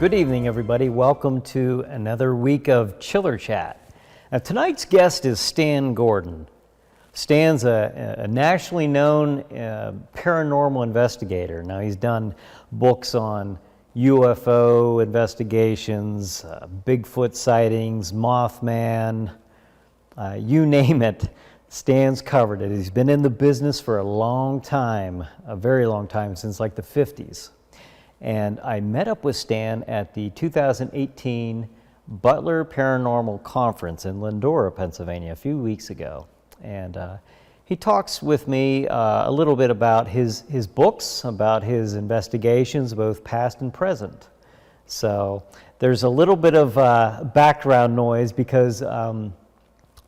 Good evening, everybody. Welcome to another week of Chiller Chat. Now, tonight's guest is Stan Gordon. Stan's a nationally known paranormal investigator. Now, he's done books on UFO investigations, Bigfoot sightings, Mothman, you name it. Stan's covered it. He's been in the business for a long time, a very long time, since like the 50s. And I met up with Stan at the 2018 Butler Paranormal Conference in Lindora, Pennsylvania, a few weeks ago. And he talks with me a little bit about his books, about his investigations, both past and present. So there's a little bit of background noise because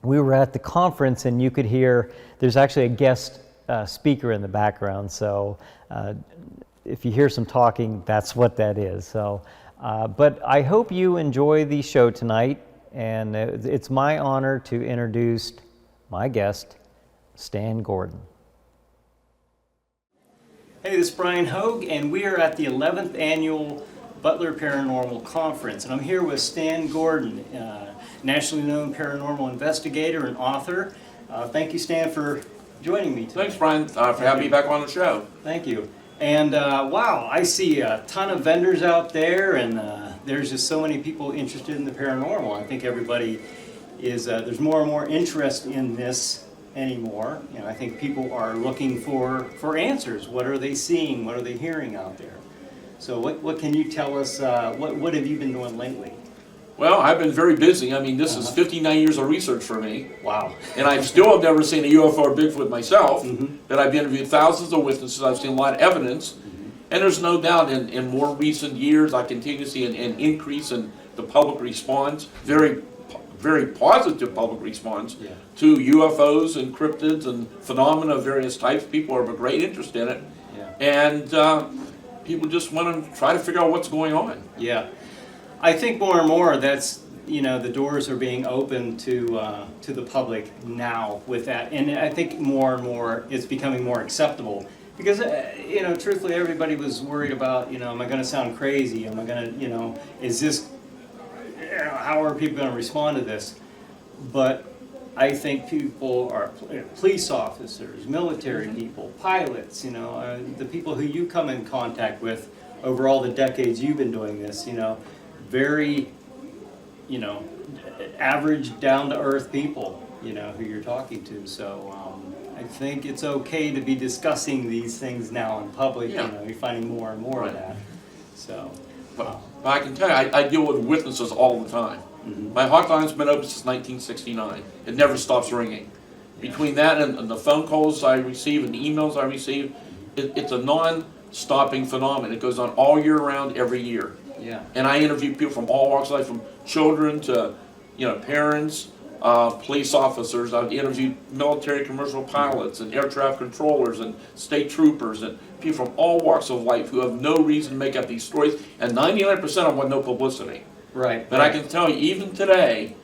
we were at the conference and you could hear, there's actually a guest speaker in the background. So if you hear some talking, that's what that is. So, but I hope you enjoy the show tonight, and it's my honor to introduce my guest, Stan Gordon. Hey, this is Brian Hogue, and we are at the 11th Annual Butler Paranormal Conference, and I'm here with Stan Gordon, nationally known paranormal investigator and author. Thank you, Stan, for joining me today. Thanks, Brian, for having me back on the show. Thank you. And wow, I see a ton of vendors out there, and there's just so many people interested in the paranormal. I think everybody is, there's more and more interest in this anymore. You know, I think people are looking for answers. What are they seeing? What are they hearing out there? So what can you tell us, what have you been doing lately? Well, I've been very busy. I mean, this is 59 years of research for me. Wow. And I still have never seen a UFO or Bigfoot myself, but I've interviewed thousands of witnesses. I've seen a lot of evidence. And there's no doubt in more recent years, I continue to see an increase in the public response, very positive public response to UFOs and cryptids and phenomena of various types. People have a great interest in it. And people just want to try to figure out what's going on. Yeah. I think more and more that's, you know, the doors are being opened to the public now with that, and I think more and more it's becoming more acceptable because you know, truthfully, everybody was worried about, you know, am I going to sound crazy? Am I going to, you know, is this, how are people going to respond to this? But I think people are, police officers, military people, pilots, you know, the people who you come in contact with over all the decades you've been doing this, you know. Very, you know, average, down-to-earth people, you know, who you're talking to. So I think it's okay to be discussing these things now in public. You know, you're finding more and more of that. So, but I can tell you, I deal with witnesses all the time. My hotline's been open since 1969. It never stops ringing. Between that and the phone calls I receive and the emails I receive, it's a non-stopping phenomenon. It goes on all year round, every year. Yeah. And I interview people from all walks of life, from children to, you know, parents, police officers. I've interviewed military commercial pilots and air traffic controllers and state troopers and people from all walks of life who have no reason to make up these stories, and 99% of them want no publicity. Right. But I can tell you, even today,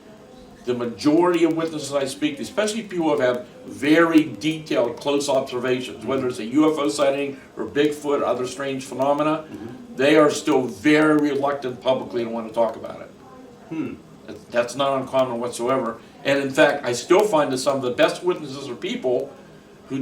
the majority of witnesses I speak to, especially people who have very detailed, close observations, whether it's a UFO sighting or Bigfoot or other strange phenomena, they are still very reluctant publicly to want to talk about it. That's not uncommon whatsoever. And in fact, I still find that some of the best witnesses are people who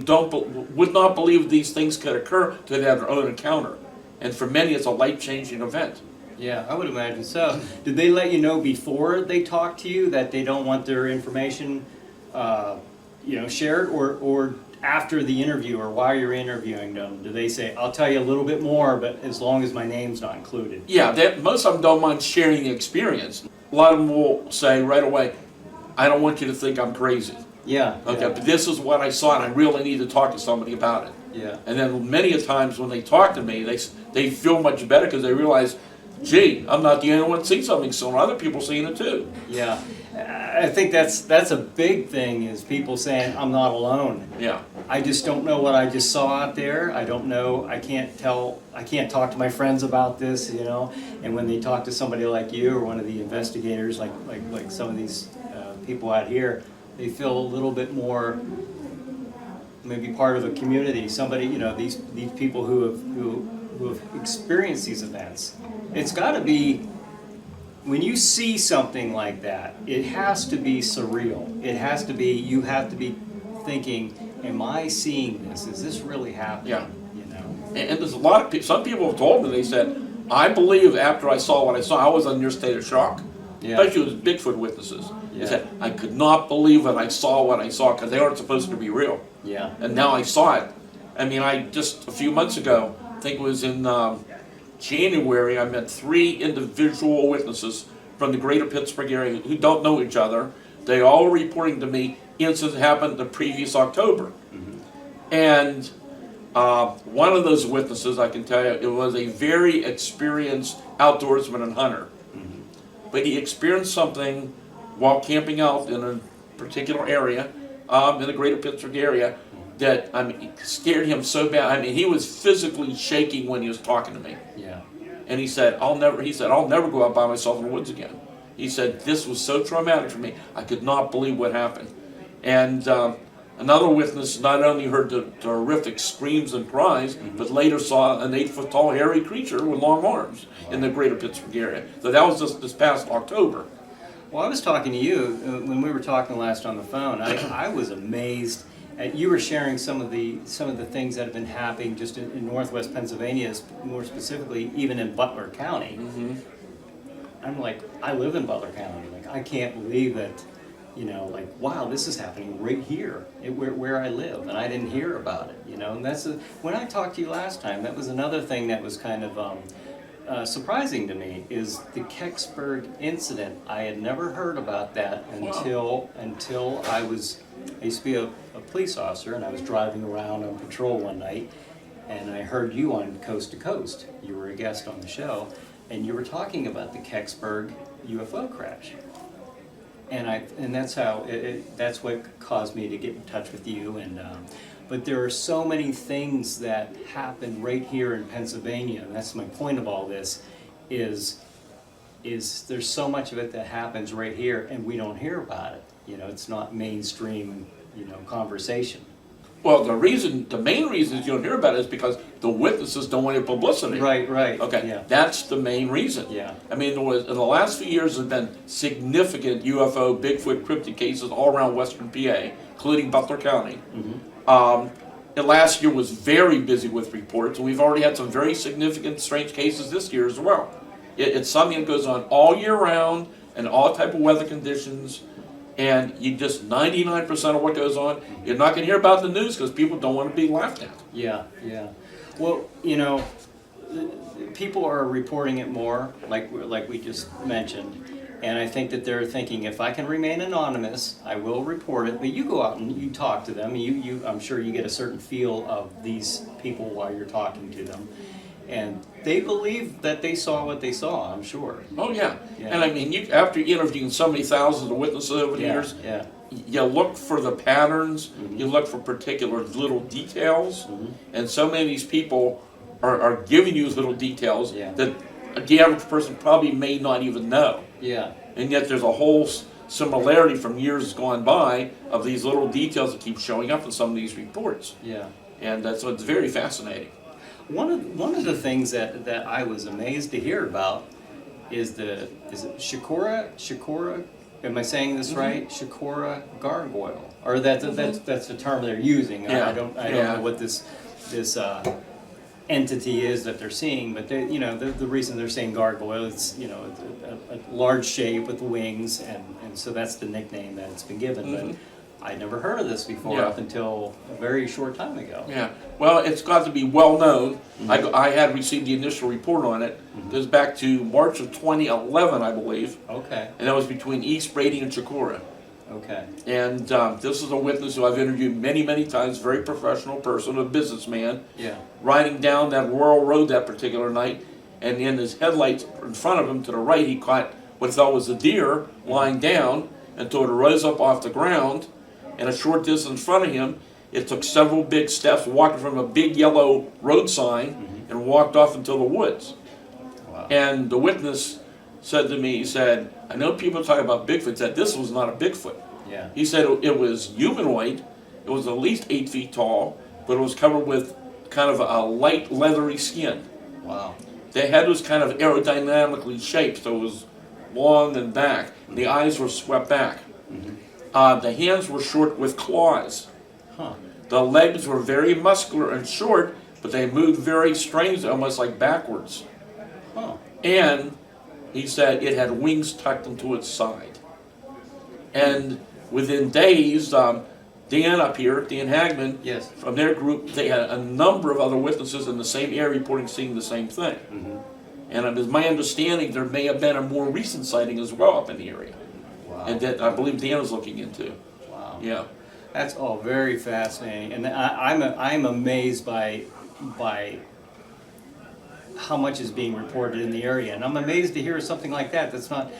would not believe these things could occur until they have their own encounter. And for many, it's a life-changing event. Yeah, I would imagine so. Did they let you know before they talked to you that they don't want their information, you know, shared, or after the interview or while you're interviewing them? Do they say, "I'll tell you a little bit more, but as long as my name's not included"? Yeah, most of them don't mind sharing the experience. A lot of them will say right away, "I don't want you to think I'm crazy." Yeah. Okay, but this is what I saw, and I really need to talk to somebody about it. Yeah. And then many a times when they talk to me, they feel much better because they realize, gee, I'm not the only one seeing something similar. Other people seeing it too. Yeah, I think that's a big thing, is people saying, I'm not alone. Yeah. I just don't know what I just saw out there. I don't know, I can't talk to my friends about this, you know. And when they talk to somebody like you or one of the investigators, like some of these people out here, they feel a little bit more maybe part of a community. Somebody, you know, these people who who have experienced these events, it's got to be, when you see something like that, it has to be surreal. It has to be, you have to be thinking, am I seeing this? Is this really happening? Yeah. You know? And there's a lot of people, some people have told me, they said, I believe after I saw what I saw, I was in your state of shock. Yeah. Especially with Bigfoot witnesses. Yeah. They said, I could not believe when I saw what I saw because they aren't supposed to be real. Yeah. And now I saw it. I mean, I just a few months ago, I think it was in January, I met 3 individual witnesses from the greater Pittsburgh area who don't know each other. They all were reporting to me incidents that happened the previous October. And one of those witnesses, I can tell you, it was a very experienced outdoorsman and hunter. But he experienced something while camping out in a particular area, in the greater Pittsburgh area, that, I mean, it scared him so bad. I mean, he was physically shaking when he was talking to me. Yeah. And he said, I'll never go out by myself in the woods again. He said, this was so traumatic for me, I could not believe what happened. And another witness not only heard the horrific screams and cries, but later saw an 8-foot tall hairy creature with long arms in the greater Pittsburgh area. So that was just this past October. Well, I was talking to you when we were talking last on the phone. I was amazed at, you were sharing some of the things that have been happening just in northwest Pennsylvania, more specifically even in Butler County. I'm like, I live in Butler County. Like, I can't believe that, you know, like, wow, this is happening right here, where I live, and I didn't hear about it, you know. And that's when I talked to you last time, that was another thing that was kind of surprising to me, is the Kecksburg incident. I had never heard about that until I used to be a police officer, and I was driving around on patrol one night, and I heard you on Coast to Coast. You were a guest on the show, and you were talking about the Kecksburg UFO crash. And that's how that's what caused me to get in touch with you. And but there are so many things that happen right here in Pennsylvania, and that's my point of all this. Is there's so much of it that happens right here, and we don't hear about it. You know, it's not mainstream, you know, conversation. Well, the main reason you don't hear about it is because the witnesses don't want any publicity. Right. Okay, Yeah. that's the main reason. Yeah. I mean, in the last few years, there's been significant UFO, Bigfoot, cryptid cases all around Western PA, including Butler County. And last year was very busy with reports, and we've already had some very significant strange cases this year as well. It's something that goes on all year round, and all type of weather conditions. And you just 99% of what goes on, you're not going to hear about in the news because people don't want to be laughed at. Yeah. Well, you know, people are reporting it more, like we just mentioned, and I think that they're thinking, if I can remain anonymous, I will report it. But you go out and you talk to them. I'm sure you get a certain feel of these people while you're talking to them, and they believe that they saw what they saw, I'm sure. Oh yeah. And I mean, after interviewing so many thousands of witnesses over the years, you look for the patterns, you look for particular little details, and so many of these people are giving you little details that the average person probably may not even know. Yeah. And yet there's a whole similarity from years gone by of these little details that keep showing up in some of these reports. Yeah. And so it's very fascinating. One of the things that I was amazed to hear about is it Shikora? Am I saying this right? Shikora gargoyle, or that's the term they're using. I don't know what this entity is that they're seeing, but they, you know, the reason they're saying gargoyle, it's, you know, a large shape with wings, and so that's the nickname that it's been given. But I'd never heard of this before up until a very short time ago. Yeah, well, it's got to be well known. I had received the initial report on it. It goes back to March of 2011, I believe. Okay. And that was between East Brady and Chikora. Okay. And this is a witness who I've interviewed many, many times, very professional person, a businessman. Yeah. Riding down that rural road that particular night, and in his headlights in front of him to the right, he caught what he thought was a deer lying down until it rose up off the ground. And a short distance in front of him, it took several big steps, walking from a big yellow road sign and walked off into the woods. Wow. And the witness said to me, he said, I know people talk about Bigfoot, said this was not a Bigfoot. Yeah. He said it was humanoid, it was at least 8 feet tall, but it was covered with kind of a light leathery skin. Wow. The head was kind of aerodynamically shaped, so it was long and back. The eyes were swept back. The hands were short with claws. Huh. The legs were very muscular and short, but they moved very strangely, almost like backwards. Huh. And he said it had wings tucked into its side. And within days, Dan up here, Dan Hagman, Yes. from their group, they had a number of other witnesses in the same area reporting seeing the same thing. And it is my understanding there may have been a more recent sighting as well up in the area. Wow. And that I believe Dan is looking into. Wow. Yeah. That's all very fascinating, and I'm amazed by how much is being reported in the area, and I'm amazed to hear something like that. That's not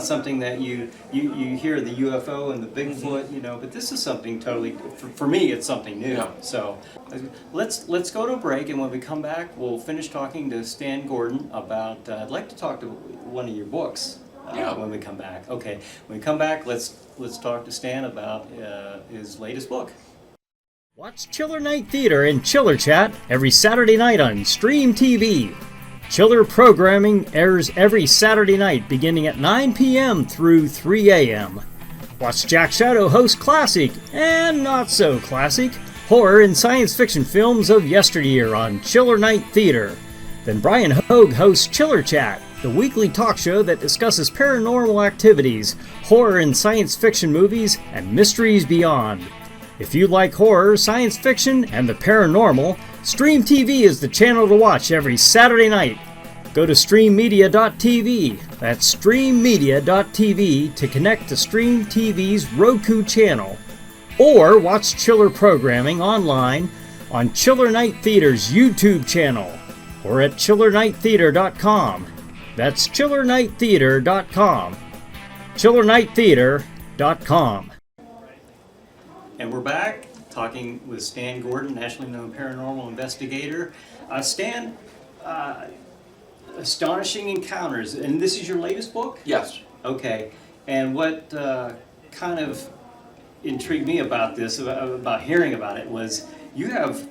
something that you hear, the UFO and the Bigfoot, you know. But this is something totally, for me, it's something new. Yeah. So let's go to a break, and when we come back, we'll finish talking to Stan Gordon about. I'd like to talk to one of your books. Yeah. When we come back. Okay, when we come back, let's talk to Stan about his latest book. Watch Chiller Night Theater and Chiller Chat every Saturday night on Stream TV. Chiller programming airs every Saturday night beginning at 9 p.m. through 3 a.m. Watch Jack Shadow host classic and not so classic horror and science fiction films of yesteryear on Chiller Night Theater. Then Brian Hogue hosts Chiller Chat, the weekly talk show that discusses paranormal activities, horror and science fiction movies, and mysteries beyond. If you like horror, science fiction, and the paranormal, Stream TV is the channel to watch every Saturday night. Go to streammedia.tv, that's streammedia.tv, to connect to Stream TV's Roku channel. Or watch Chiller programming online on Chiller Night Theater's YouTube channel, or at chillernighttheater.com. That's chillernighttheater.com. chillernighttheater.com. And we're back talking with Stan Gordon, nationally known paranormal investigator. Stan, Astonishing Encounters, and this is your latest book? Yes. Okay, and what kind of intrigued me about this, about hearing about it, was you have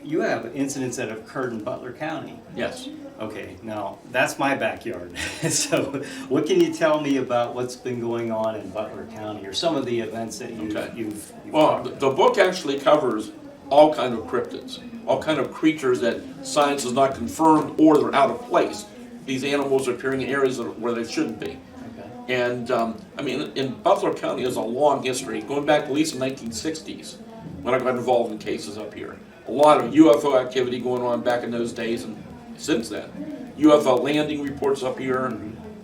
incidents that have occurred in Butler County. Yes. Okay, now that's my backyard. So, what can you tell me about what's been going on in Butler County, or some of the events that you've Well, talked the book actually covers all kind of cryptids, all kind of creatures that science has not confirmed or they're out of place. These animals are appearing in areas where they shouldn't be. Okay. And I mean, in Butler County has a long history, going back at least the 1960s, when I got involved in cases up here. A lot of UFO activity going on back in those days and since then. UFO landing reports up here,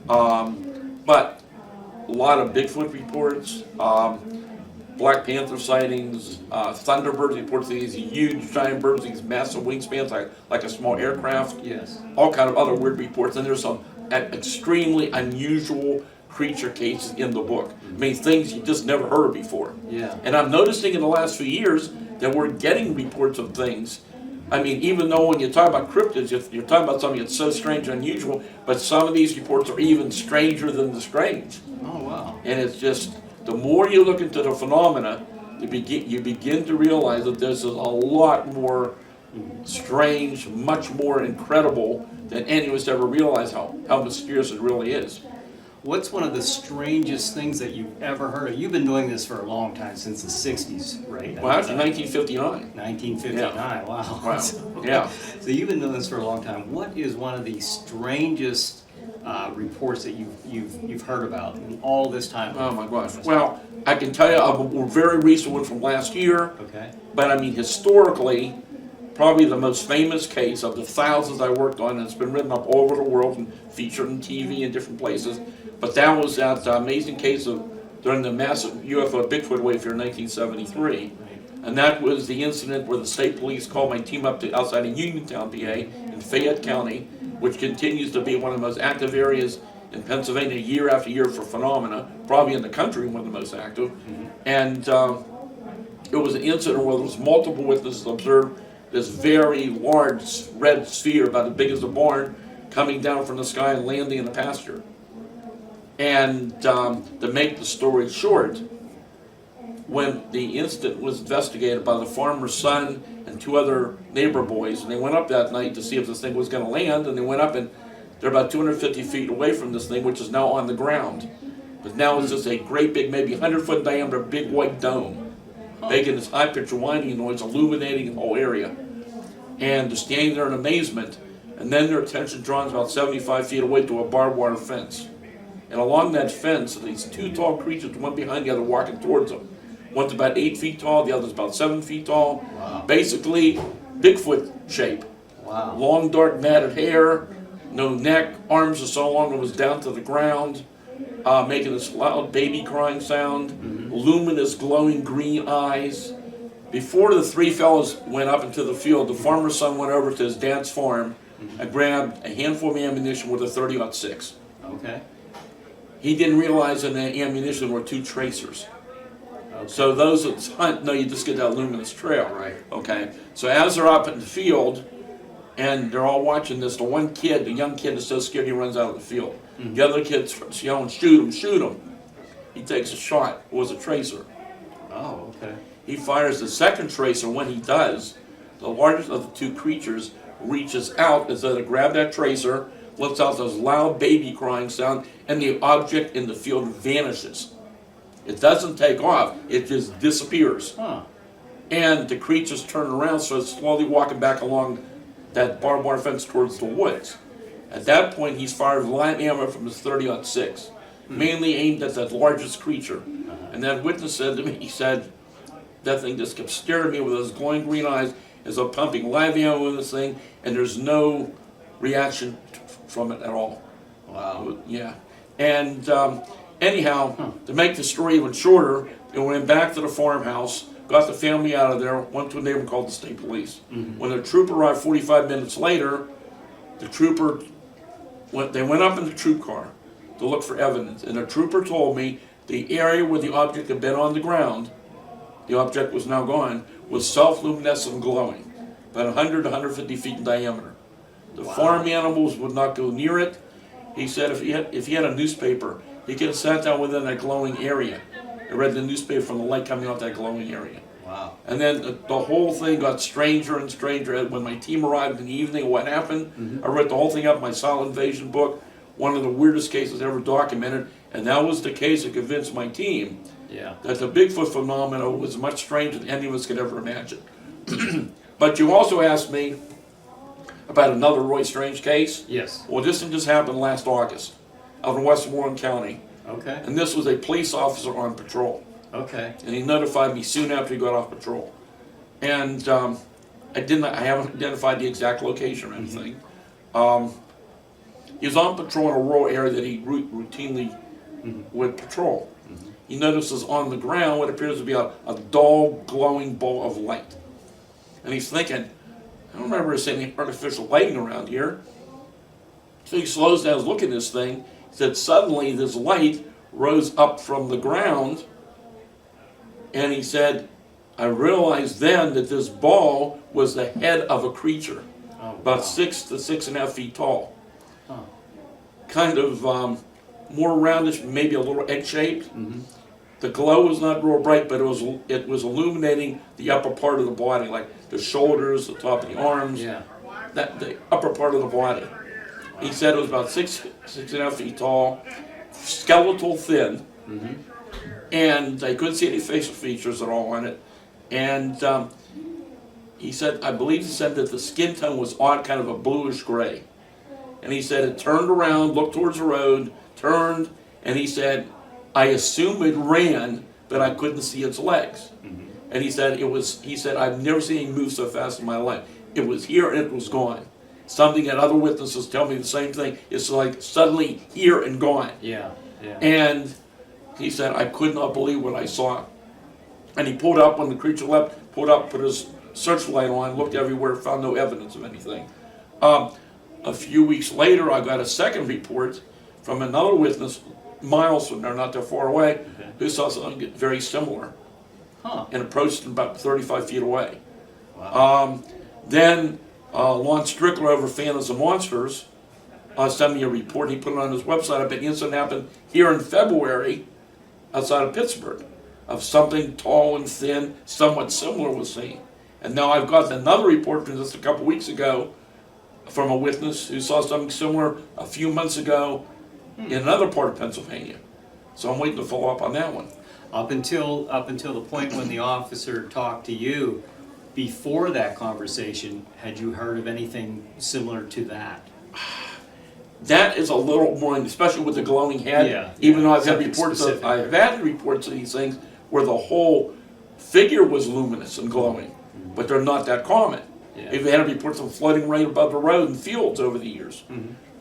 but a lot of Bigfoot reports, Black Panther sightings, Thunderbird reports, these huge giant birds, these massive wingspans like a small aircraft. Yes. All kind of other weird reports, and there's some extremely unusual creature cases in the book. I mean, things you just never heard of before. Yeah. And I'm noticing in the last few years that we're getting reports of things. I mean, even though when you talk about cryptids, you're talking about something that's so strange and unusual, but some of these reports are even stranger than the strange. Oh, wow. And it's just, the more you look into the phenomena, you begin to realize that this is a lot more strange, much more incredible than any of us ever realized how mysterious it really is. What's one of the strangest things that you've ever heard of? You've been doing this for a long time, since the 60s, right? Well, actually 1959. 1959, Yeah. wow. Wow. So, Yeah. so you've been doing this for a long time. What is one of the strangest reports that you've heard about in all this time? Oh my gosh. Well, I can tell you a very recent one from last year, Okay. but I mean historically, probably the most famous case of the thousands I worked on, and it's been written up all over the world and featured on TV in different places. But that was that amazing case of during the massive UFO Bigfoot wave here in 1973. And that was the incident where the state police called my team up to outside of Uniontown, PA, in Fayette County, which continues to be one of the most active areas in Pennsylvania year after year for phenomena, probably in the country one of the most active. And it was an incident where there was multiple witnesses observed this very large red sphere, about as big as a barn, coming down from the sky and landing in the pasture. And to make the story short, when the incident was investigated by the farmer's son and and 2 other neighbor boys, and they went up that night to see if this thing was going to land, and they went up and they're about 250 feet away from this thing, which is now on the ground. But now it's just a great big, maybe 100-foot diameter, big white dome, making this high-pitched whining noise, illuminating the whole area. And they're standing there in amazement, and then their attention drawn about 75 feet away to a barbed wire fence. And along that fence, these 2 tall creatures, one behind the other, walking towards them. One's about 8 feet tall, the other's about 7 feet tall. Wow. Basically, Bigfoot shape. Wow. Long, dark, matted hair, no neck, arms are so long it was down to the ground, making this loud baby crying sound, luminous, glowing green eyes. Before the 3 fellows went up into the field, the farmer's son went over to his dad's farm and grabbed a handful of ammunition with a .30-06. Okay. He didn't realize in the ammunition were 2 tracers. Okay. So those that hunt know you just get that luminous trail. Right. Okay. So as they're up in the field, and they're all watching this, the one kid, the young kid, is so scared he runs out of the field. The other kid starts yelling, "Shoot him! Shoot him!" He takes a shot. It was a tracer. Oh, okay. He fires the second tracer. When he does, the largest of the 2 creatures reaches out as though to grab that tracer, lets out this loud baby crying sound, and the object in the field vanishes. It doesn't take off, it just disappears. Huh. And the creatures turn around, so it's slowly walking back along that barbed wire fence towards the woods. At that point, he's fired live ammo from his .30-06, mainly aimed at that largest creature. And that witness said to me, he said, that thing just kept staring at me with those glowing green eyes as I'm pumping live ammo in this thing, and there's no reaction from it at all. Wow. Yeah. And anyhow, to make the story even shorter, they went back to the farmhouse, got the family out of there, went to a neighbor, called the state police. When the trooper arrived 45 minutes later, the trooper they went up in the troop car to look for evidence, and the trooper told me the area where the object had been on the ground, the object was now gone, was self-luminescent and glowing, about 100 to 150 feet in diameter. The farm animals would not go near it. He said if he had a newspaper, he could have sat down within that glowing area and read the newspaper from the light coming off that glowing area. Wow. And then the whole thing got stranger and stranger. When my team arrived in the evening, what happened, I read the whole thing up in my Silent Invasion book, one of the weirdest cases ever documented, and that was the case that convinced my team that the Bigfoot phenomenon was much stranger than any of us could ever imagine. But you also asked me about another Roy Strange case. Yes. Well, this one just happened last August out in Westmoreland County. Okay. And this was a police officer on patrol. Okay. And he notified me soon after he got off patrol. And I haven't identified the exact location or anything. He was on patrol in a rural area that he routinely would patrol. He notices on the ground what appears to be a dull, glowing ball of light. And he's thinking, I don't remember seeing any artificial lighting around here. So he slows down, he's looking at this thing. He said suddenly this light rose up from the ground, and he said, I realized then that this ball was the head of a creature, about 6 to 6.5 feet tall. Kind of more roundish, maybe a little egg-shaped. The glow was not real bright, but it was illuminating the upper part of the body, like the shoulders, the top of the arms, the upper part of the body. He said it was about 6.5 feet tall, skeletal thin, and I couldn't see any facial features at all on it. And he said, I believe he said that the skin tone was odd, kind of a bluish gray. And he said it turned around, looked towards the road, turned, and he said, I assume it ran, but I couldn't see its legs. And he said I've never seen him move so fast in my life. It was here and it was gone. Something that other witnesses tell me the same thing. It's like suddenly here and gone. And he said, I could not believe what I saw. And he pulled up when the creature left, put his searchlight on, looked everywhere, found no evidence of anything. A few weeks later, I got a second report from another witness, miles from there, not that far away, who saw something very similar and approached him about 35 feet away. Then Lon Strickler over Phantoms and Monsters sent me a report. He put it on his website. I bet the incident happened here in February outside of Pittsburgh, of something tall and thin, somewhat similar was seen. And now I've got another report from just a couple weeks ago from a witness who saw something similar a few months ago in another part of Pennsylvania. So I'm waiting to follow up on that one. Up until the point when the officer talked to you, before that conversation, had you heard of anything similar to that? That is a little more, especially with the glowing head. Yeah, even yeah, though I've had something reports specific. I've had reports of these things where the whole figure was luminous and glowing, but they're not that common. Yeah. We've had reports of floating right above the road in fields over the years.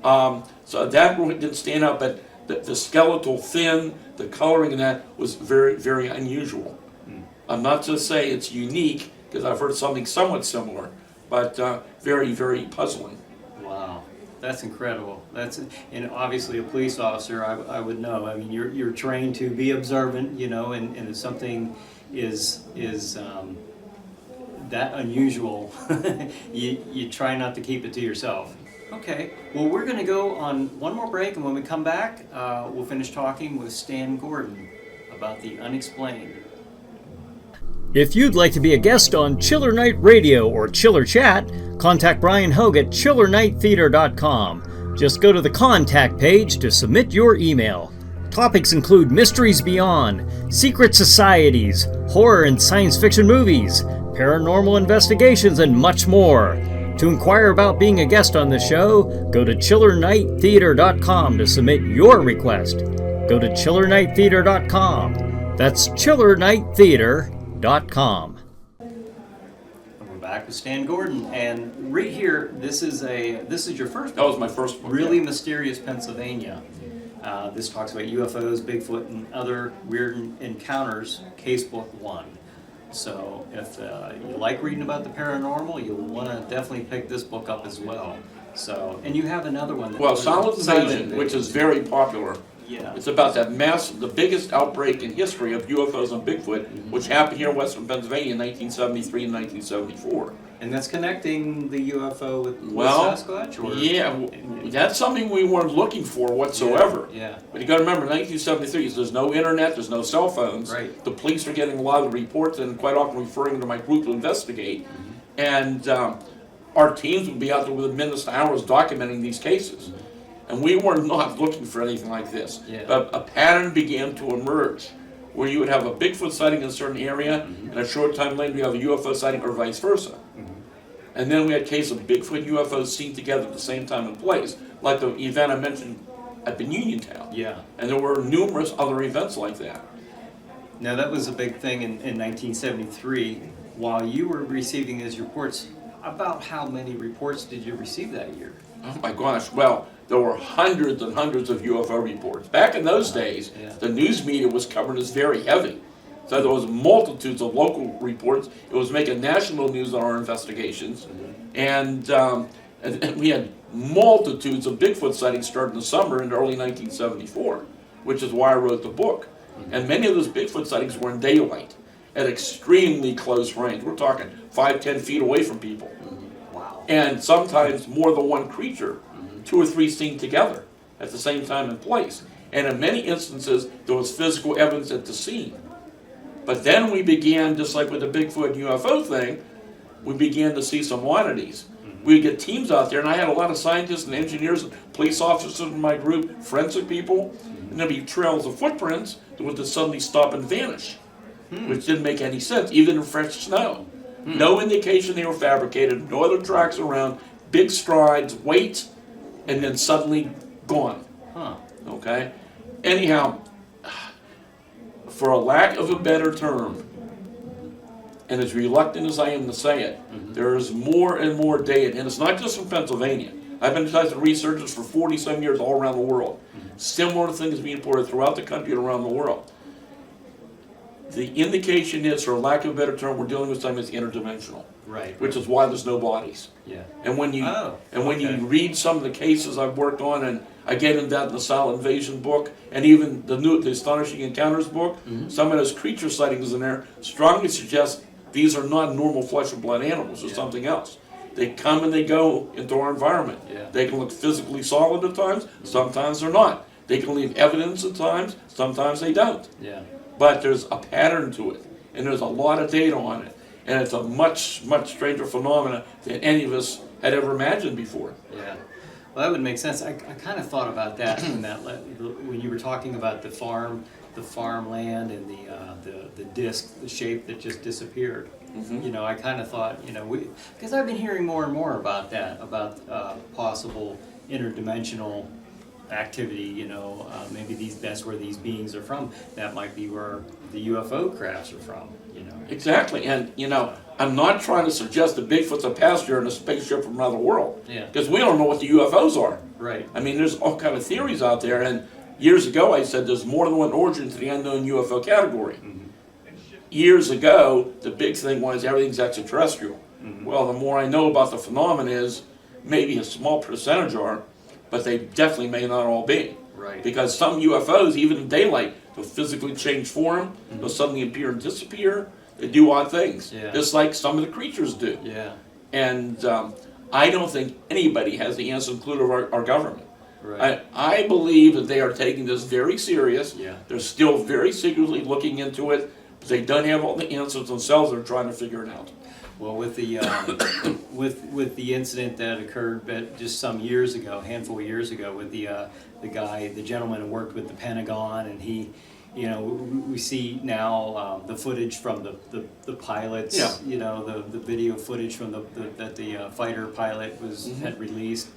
So that really didn't stand out, but the skeletal thin, the coloring in that was very, very unusual. I'm not to say it's unique, because I've heard something somewhat similar, but very, very puzzling. Wow, that's incredible. And obviously a police officer, I would know. I mean, you're trained to be observant, you know, and if something is that unusual, you try not to keep it to yourself. Okay, well, we're going to go on one more break, and when we come back, we'll finish talking with Stan Gordon about the unexplained. If you'd like to be a guest on Chiller Night Radio or Chiller Chat, contact Brian Hogue at chillernighttheater.com. Just go to the contact page to submit your email. Topics include mysteries beyond, secret societies, horror and science fiction movies, paranormal investigations, and much more. To inquire about being a guest on the show, go to chillernighttheater.com to submit your request. Go to chillernighttheater.com. That's chillernighttheater.com. We're back with Stan Gordon, and right here, this is your first That was my first book. Really yeah. Mysterious Pennsylvania. This talks about UFOs, Bigfoot, and other weird encounters, Casebook 1. So if you like reading about the paranormal, you'll want to definitely pick this book up as well. So, and you have another one. Well, Silent Invasion, which is very popular. Yeah. It's about that the biggest outbreak in history of UFOs and Bigfoot, which happened here in western Pennsylvania in 1973 and 1974. And that's connecting the UFO with Sasquatch? Or? Yeah, that's something we weren't looking for whatsoever. Yeah. But you got to remember, 1973, there's no internet, there's no cell phones. Right. The police are getting a lot of the reports and quite often referring to my group to investigate. And our teams would be out there within minutes to hours documenting these cases. And we were not looking for anything like this. Yeah. But a pattern began to emerge where you would have a Bigfoot sighting in a certain area, and a short time later you have a UFO sighting, or vice versa. And then we had cases of Bigfoot and UFOs seen together at the same time and place, like the event I mentioned up in Uniontown. Yeah. And there were numerous other events like that. Now that was a big thing in 1973. While you were receiving these reports, about how many reports did you receive that year? Oh my gosh, well, there were hundreds and hundreds of UFO reports. Back in those days, the news media was covered as very heavy. So there was multitudes of local reports. It was making national news on our investigations. And we had multitudes of Bigfoot sightings starting in the summer in early 1974, which is why I wrote the book. And many of those Bigfoot sightings were in daylight, at extremely close range. We're talking 5-10 feet away from people. Wow. And sometimes more than one creature, 2 or 3 seen together at the same time and place. And in many instances, there was physical evidence at the scene. But then we began, just like with the Bigfoot UFO thing, we began to see some oddities. We'd get teams out there, and I had a lot of scientists and engineers and police officers in my group, forensic people, and there'd be trails of footprints that would just suddenly stop and vanish, which didn't make any sense, even in fresh snow. No indication they were fabricated, no other tracks around, big strides, wait, and then suddenly gone. Huh. Okay? Anyhow, for a lack of a better term, and as reluctant as I am to say it, there is more and more data, and it's not just from Pennsylvania. I've been in touch with researchers for 40-some years all around the world. Similar things being reported throughout the country and around the world. The indication is, for lack of a better term, we're dealing with something that's interdimensional. Right. Which is why there's no bodies. Yeah. And when you when you okay. read some of the cases I've worked on, and I get into that in the Silent Invasion book, and even the Astonishing Encounters book, some of those creature sightings in there strongly suggest these are not normal flesh and blood animals, or something else. They come and they go into our environment. Yeah. They can look physically solid at times, sometimes they're not. They can leave evidence at times, sometimes they don't. Yeah. But there's a pattern to it, and there's a lot of data on it. and it's a much, much stranger phenomena than any of us had ever imagined before. Yeah. Well, that would make sense. I kind of thought about that when you were talking about the farmland and the disc, the shape that just disappeared. You know, I kind of thought, you know, because I've been hearing more and more about that, about possible interdimensional activity. You know, maybe that's where these beings are from. That might be where the UFO crafts are from. You know. Exactly, and you know, I'm not trying to suggest that Bigfoot's a passenger in a spaceship from another world. Yeah. Because we don't know what the UFOs are. Right. I mean, there's all kind of theories out there, and years ago I said there's more than one origin to the unknown UFO category. Years ago, the big thing was everything's extraterrestrial. Well, the more I know about the phenomenon is maybe a small percentage are, but they definitely may not all be. Right. Because some UFOs, even in daylight, they'll physically change form, they'll suddenly appear and disappear, they do odd things, just like some of the creatures do. Yeah. And I don't think anybody has the answer, including our government. Right. I believe that they are taking this very serious. Yeah. They're still very secretly looking into it, but they don't have all the answers themselves. They're trying to figure it out. Well, with the with the incident that occurred just some years ago, a handful of years ago, with the gentleman who worked with the Pentagon, and he, you know, we see now the footage from the pilots. Yeah. You know, the video footage from that the fighter pilot had released.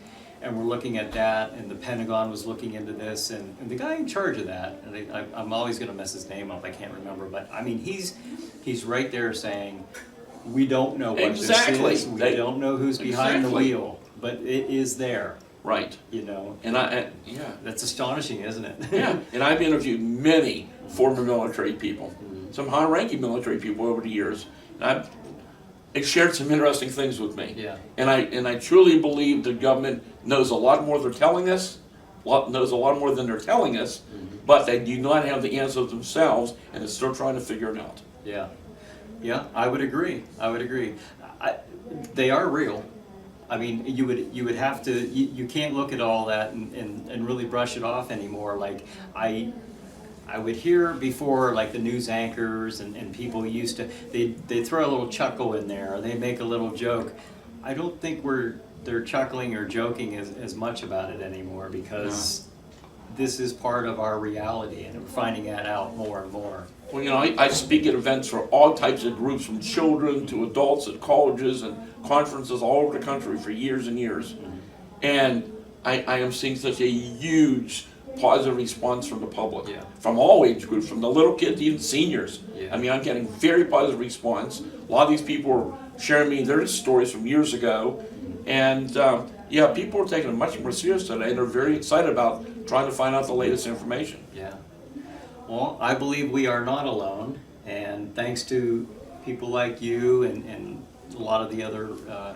And we're looking at that, and the Pentagon was looking into this, and the guy in charge of that, and I'm always going to mess his name up, I can't remember, but I mean, he's right there saying, we don't know what this is, we don't know who's behind the wheel, but it is there. Right. You know? And yeah. That's astonishing, isn't it? Yeah, and I've interviewed many former military people, some high-ranking military people over the years, and It shared some interesting things with me. Yeah. And I truly believe the government knows a lot more than they're telling us, but they do not have the answers themselves, and they're still trying to figure it out. Yeah. Yeah, I would agree. They are real. I mean, you would have to, you can't look at all that and really brush it off anymore. Like, I would hear before, like the news anchors and people used to, they'd throw a little chuckle in there, or they'd make a little joke. I don't think they're chuckling or joking as much about it anymore, because this is part of our reality, and we're finding that out more and more. Well, you know, I speak at events for all types of groups, from children to adults at colleges and conferences all over the country for years and years. And I am seeing such a huge positive response from the public, from all age groups, from the little kids, even seniors. I mean, I'm getting very positive response. A lot of these people are sharing me their stories from years ago, and people are taking it much more serious today, and they're very excited about trying to find out the latest information. Yeah. Well, I believe we are not alone, and thanks to people like you and a lot of the other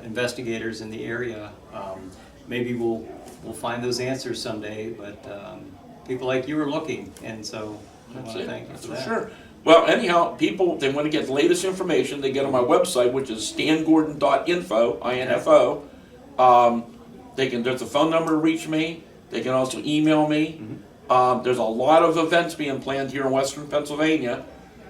investigators in the area, maybe we'll find those answers someday, but people like you are looking, and so I want to thank you for that. Sure. Well, anyhow, people, they want to get the latest information, they get on my website, which is stangordon.info, I-N-F-O. There's a phone number to reach me. They can also email me. There's a lot of events being planned here in Western Pennsylvania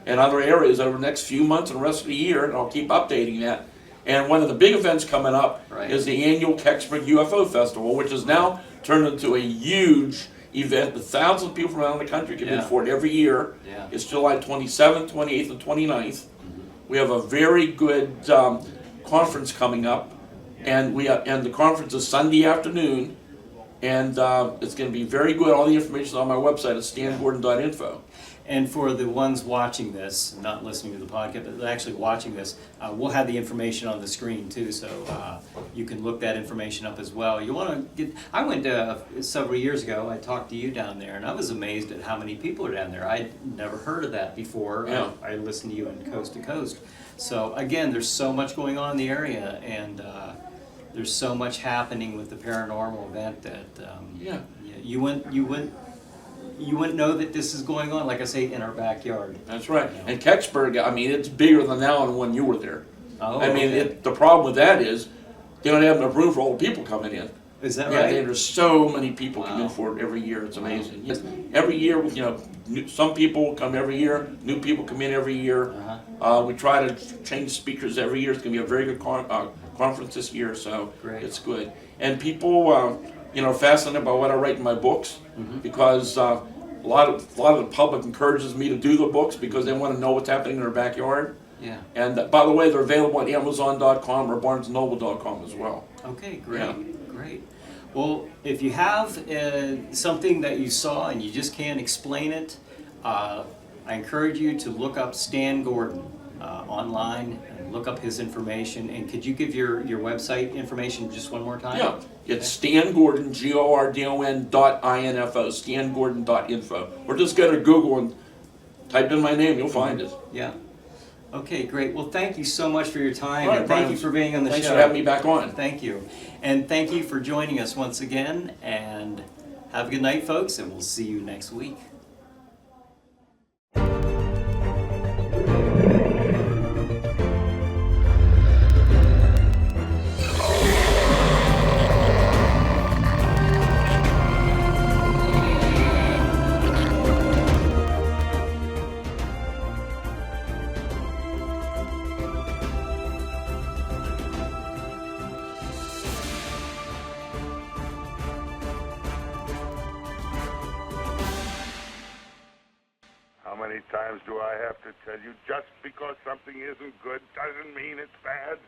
and other areas over the next few months and the rest of the year, and I'll keep updating that. And one of the big events coming up is the annual Kecksburg UFO Festival, which is now turned into a huge event with thousands of people from around the country commit for it every year. It's July 27th, 28th, and 29th. We have a very good conference coming up, and the conference is Sunday afternoon, and it's going to be very good. All the information is on my website at stangordon.info. And for the ones watching this, not listening to the podcast, but actually watching this, we'll have the information on the screen too, so you can look that information up as well. You want to get? I went several years ago. I talked to you down there, and I was amazed at how many people are down there. I'd never heard of that before. Yeah. I listened to you on Coast to Coast. So again, there's so much going on in the area, and there's so much happening with the paranormal event that you wouldn't know that this is going on, like I say, in our backyard. That's right. And Kecksburg, I mean, it's bigger than now and when you were there. Oh, I mean, the problem with that is they don't have enough room for all the people coming in. Is that Yeah, right? there's so many people come in Wow. for it every year. It's amazing. Yes. Every year, some people come every year. New people come in every year. We try to change speakers every year. It's going to be a very good conference this year, so Great. it's good. And people, are fascinated by what I write in my books because a lot of the public encourages me to do the books because they want to know what's happening in their backyard. Yeah. And by the way, they're available at Amazon.com or BarnesandNoble.com as well. Okay, great, Yeah. great. Well, if you have something that you saw and you just can't explain it, I encourage you to look up Stan Gordon online and look up his information. And could you give your website information just one more time? Yeah, it's Stan Gordon, GORDON.info, StanGordon.info. Or just go to Google and type in my name, you'll find it. Yeah. Okay, great. Well, thank you so much for your time. All right, And thank Brian. you for being on the Thanks show. for having me back on. Thank you. And thank you for joining us once again. And have a good night, folks, and we'll see you next week. How many times do I have to tell you, just because something isn't good doesn't mean it's bad?